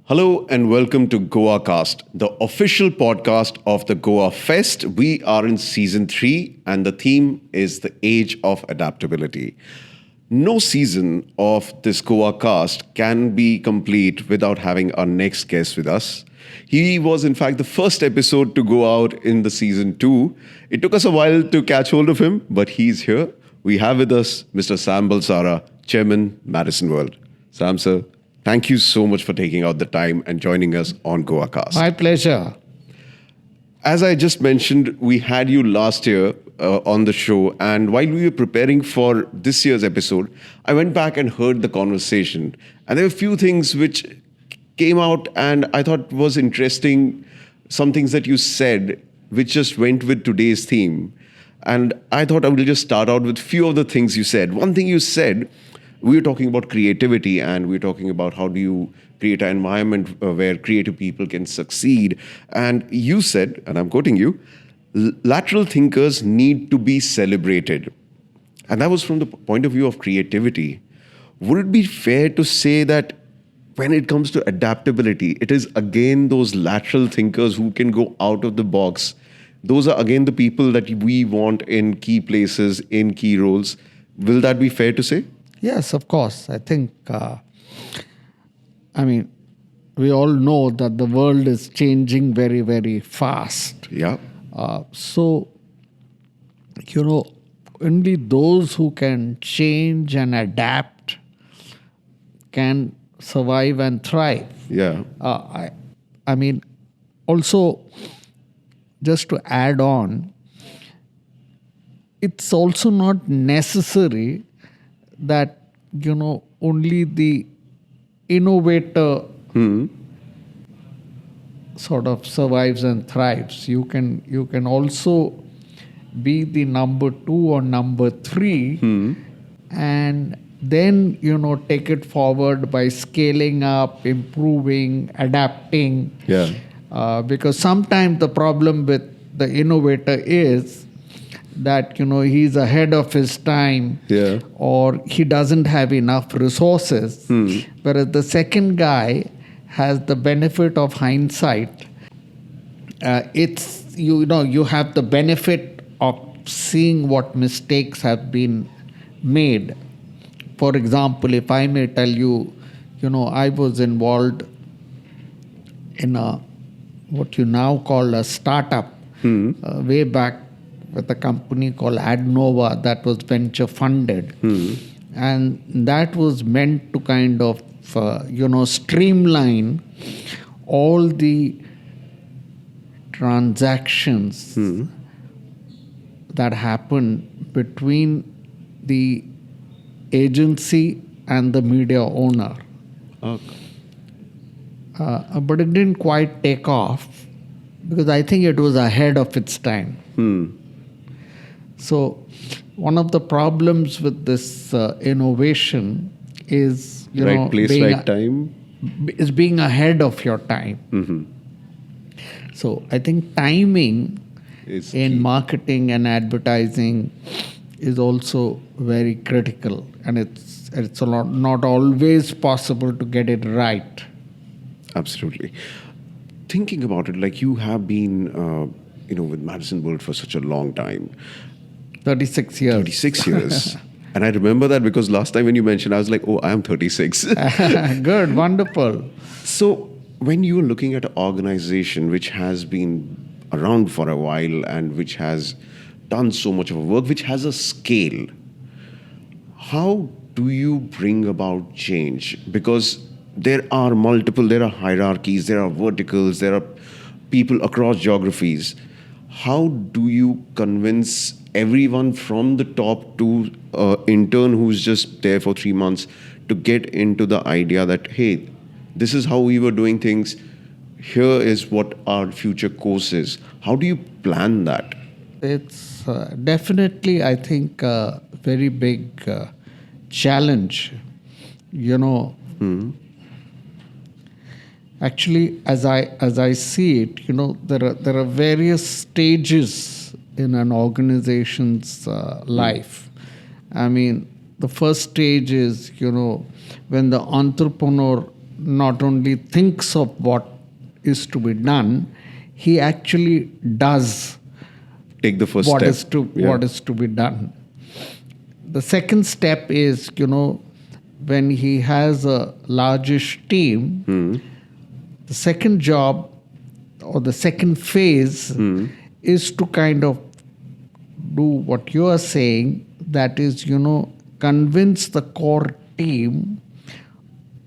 Hello and welcome to GoaCast, the official podcast of the Goa Fest. We are in season 3 and the theme is the age of adaptability. No season of this GoaCast can be complete without having our next guest with us. He was in fact the first episode to go out in the season 2. It took us a while to catch hold of him, but he's here. We have with us Mr. Sam Balsara, Chairman, Madison World. Sam, sir, thank you so much for taking out the time and joining us on GoaCast. My pleasure. As I just mentioned, we had you last year on the show, and while we were preparing for this year's episode, I went back and heard the conversation, and there were a few things which came out and I thought was interesting, some things that you said which just went with today's theme. And I thought I will just start out with a few of the things you said. One thing you said, we were talking about creativity and we were talking about how do you create an environment where creative people can succeed. And you said, and I'm quoting you, lateral thinkers need to be celebrated. And that was from the point of view of creativity. Would it be fair to say that when it comes to adaptability, it is again those lateral thinkers who can go out of the box? Those are again the people that we want in key places, in key roles. Will that be fair to say? Yes, of course. I think, we all know that the world is changing very, very fast. Yeah. Only those who can change and adapt can survive and thrive. Yeah. Also, just to add on, it's also not necessary that, only the innovator sort of survives and thrives. You can also be the number 2 or number 3 and then, take it forward by scaling up, improving, adapting. Yeah. Because sometimes the problem with the innovator is that, he's ahead of his time, or he doesn't have enough resources. Whereas the second guy has the benefit of hindsight. You have the benefit of seeing what mistakes have been made. For example, if I may tell you, I was involved in what you now call a startup way back with a company called Adnova that was venture funded. And that was meant to kind of, streamline all the transactions that happen between the agency and the media owner. Okay. But it didn't quite take off because I think it was ahead of its time. So one of the problems with this innovation is, right place, right time. Is being ahead of your time. So I think timing Is in key. marketing and advertising is also very critical, and it's not always possible to get it right. Absolutely. Thinking about it, like you have been, with Madison World for such a long time. 36 years. 36 years. And I remember that because last time when you mentioned, I was like, oh, I am 36. Good, wonderful. So when you're looking at an organization which has been around for a while and which has done so much of a work, which has a scale, how do you bring about change? Because there are hierarchies, there are verticals, there are people across geographies. How do you convince everyone from the top to intern who's just there for 3 months to get into the idea that, hey, this is how we were doing things, here is what our future course is? How do you plan that? It's definitely, I think, a very big challenge. Actually, as I see it, there are various stages in an organization's life. The first stage is, when the entrepreneur not only thinks of what is to be done, he actually does Take the first what step. is to Yeah. what is to be done. The second step is, when he has a largish team, the second job or the second phase is to kind of do what you are saying, that is, convince the core team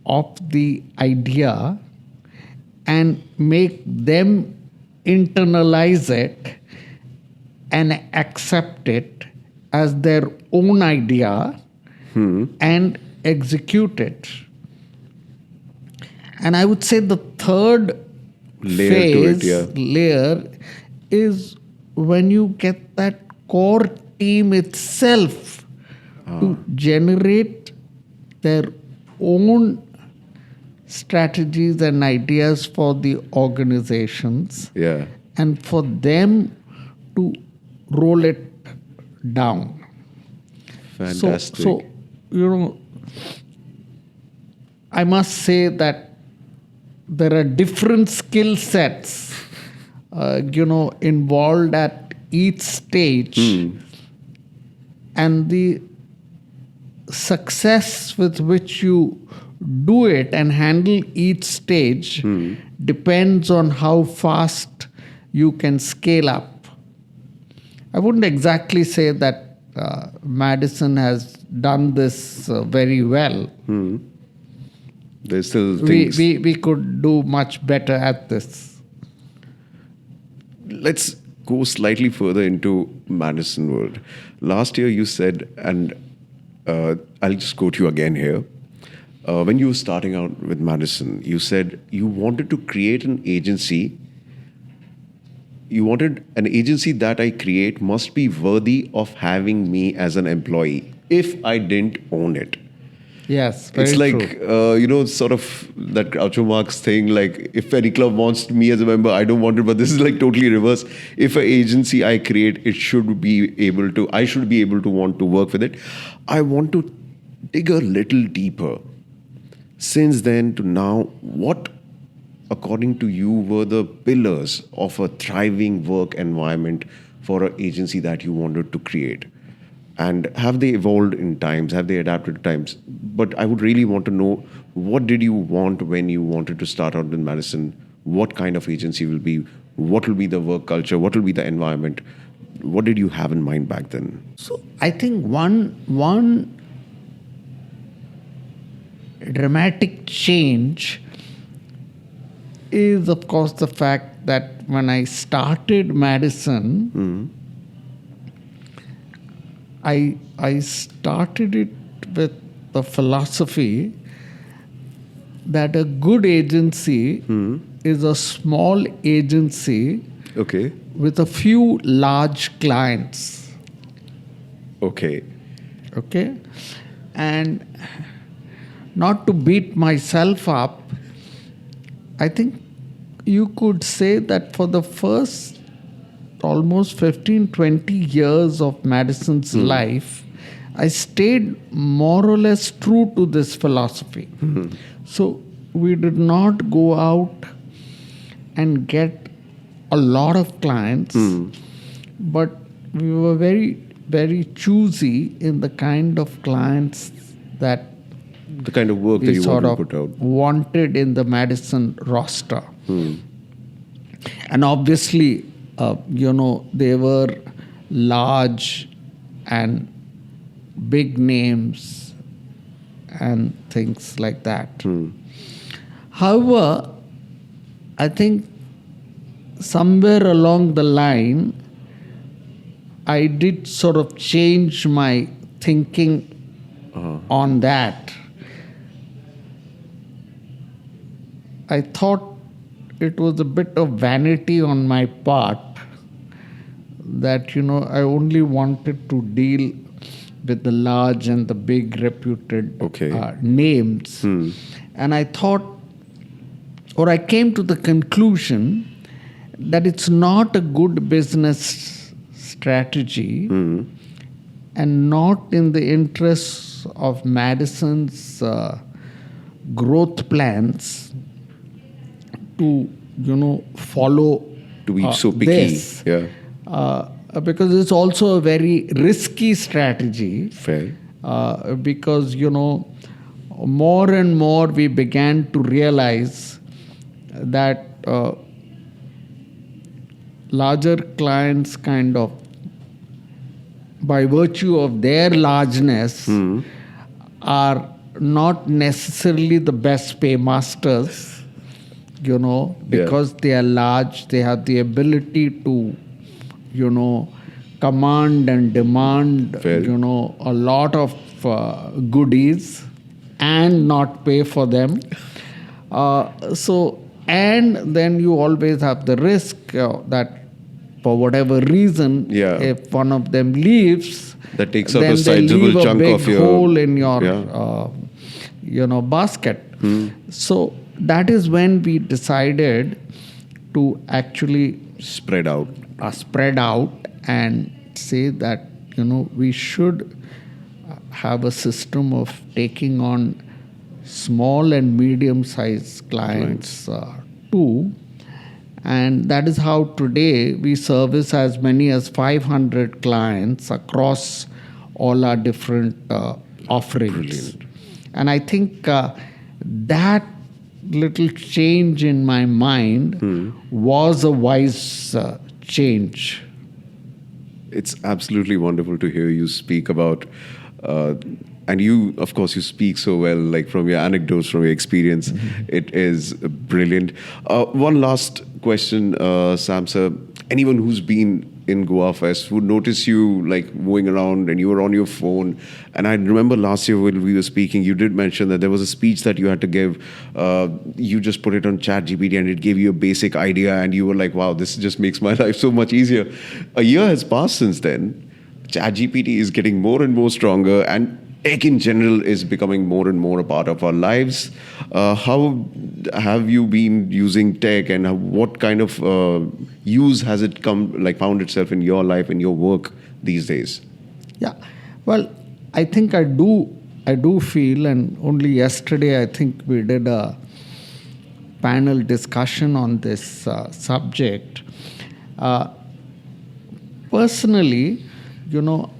of the idea and make them internalize it and accept it as their own idea and execute it. And I would say the third Layer to it, yeah. layer is when you get that core team itself to generate their own strategies and ideas for the organizations, Yeah. and for them to roll it down. Fantastic. So, I must say that there are different skill sets, involved at each stage, and the success with which you do it and handle each stage depends on how fast you can scale up. I wouldn't exactly say that Madison has done this very well. There's still We, things. we could do much better at this. Let's go slightly further into Madison World. Last year you said, and I'll just quote you again here. When you were starting out with Madison, you said you wanted to create an agency. You wanted an agency that I create must be worthy of having me as an employee if I didn't own it. Yes, very It's like, true. sort of that Groucho Marx thing, like, if any club wants me as a member, I don't want it, but this is like totally reverse. If an agency I create, I should be able to want to work with it. I want to dig a little deeper. Since then to now, what, according to you, were the pillars of a thriving work environment for an agency that you wanted to create? And have they evolved in times? Have they adapted to times? But I would really want to know, what did you want when you wanted to start out in Madison? What kind of agency will be? What will be the work culture? What will be the environment? What did you have in mind back then? So I think one dramatic change is, of course, the fact that when I started Madison, I started it with the philosophy that a good agency is a small agency Okay. with a few large clients. Okay. Okay? And not to beat myself up, I think you could say that for the first almost 15, 20 years of Madison's life, I stayed more or less true to this philosophy. So we did not go out and get a lot of clients, but we were very, very choosy in the kind of clients that The kind of work that we you sort wanted of to put out. wanted in the Madison roster. And obviously, they were large and big names and things like that. However, I think somewhere along the line, I did sort of change my thinking on that. I thought it was a bit of vanity on my part that, I only wanted to deal with the large and the big reputed names. And I thought, or I came to the conclusion that it's not a good business strategy and not in the interests of Madison's growth plans to, follow To be so picky. this. Yeah. Because it's also a very risky strategy. Fair. Because, more and more we began to realize that larger clients kind of, by virtue of their largeness, are not necessarily the best paymasters, because they are large, they have the ability to, command and demand, Fair. a lot of goodies and not pay for them. And then you always have the risk that for whatever reason, Yeah. if one of them leaves, That takes out then a they sizable leave a chunk big of your hole in your, Yeah. basket. So that is when we decided to actually Spread out. spread out and say that we should have a system of taking on small and medium sized clients too, and that is how today we service as many as 500 clients across all our different offerings. Brilliant. And I think that little change in my mind was a wise change. It's absolutely wonderful to hear you speak about, and you, of course, you speak so well, like from your anecdotes, from your experience. It is brilliant. One last question, Sam sir. Anyone who's been in Goa Fest would notice you like moving around and you were on your phone. And I remember last year when we were speaking, you did mention that there was a speech that you had to give. You just put it on ChatGPT and it gave you a basic idea, and you were like, wow, this just makes my life so much easier. A year has passed since then. ChatGPT is getting more and more stronger, and tech in general is becoming more and more a part of our lives. How have you been using tech, and what kind of use has it found itself in your life, in your work these days? Yeah, well, I think I do feel, and only yesterday I think we did a panel discussion on this subject. Personally,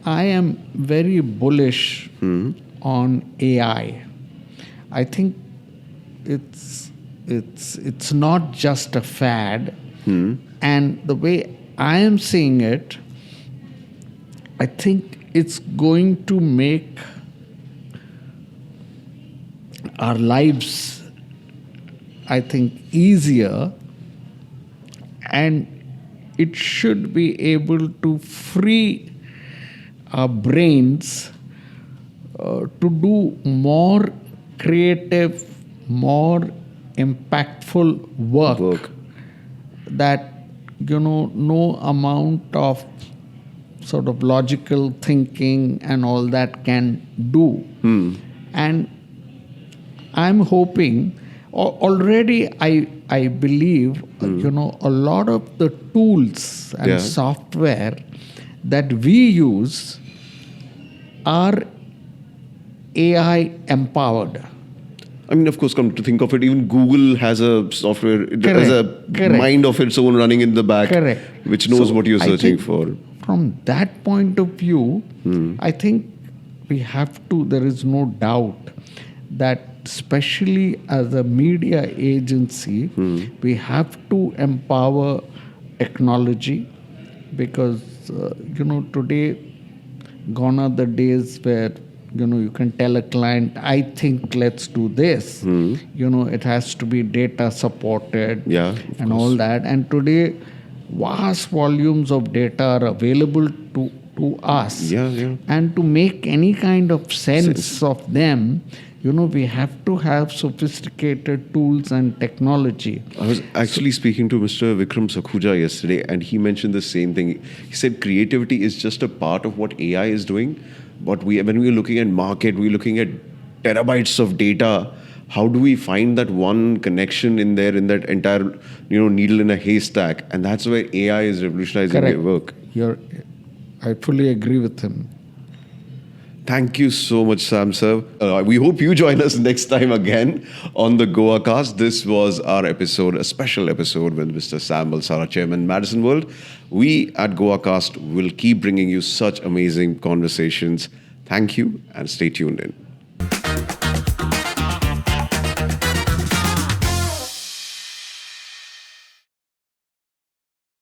I am very bullish on AI. I think it's not just a fad, and the way I am seeing it, I think it's going to make our lives, I think, easier, and it should be able to free our brains to do more creative, more impactful work. That no amount of sort of logical thinking and all that can do. And I'm hoping already I believe a lot of the tools and software that we use are AI empowered. I mean, of course, come to think of it, even Google has a software, it has a mind of its own running in the back, which knows what you're searching for. From that point of view, I think we have to, there is no doubt that especially as a media agency, we have to empower technology, because, today gone are the days where you can tell a client, I think let's do this. It has to be data supported and all that. And today, vast volumes of data are available to us. And to make any kind of sense of them, we have to have sophisticated tools and technology. I was actually speaking to Mr. Vikram Sakhuja yesterday, and he mentioned the same thing. He said creativity is just a part of what AI is doing. But when we're looking at market, we're looking at terabytes of data. How do we find that one connection in there, in that entire needle in a haystack? And that's where AI is revolutionizing their work. I fully agree with him. Thank you so much, Sam sir. We hope you join us next time again on the GoaCast. This was our episode, a special episode with Mr. Sam Balsara, Chairman, Madison World. We at GoaCast will keep bringing you such amazing conversations. Thank you and stay tuned in.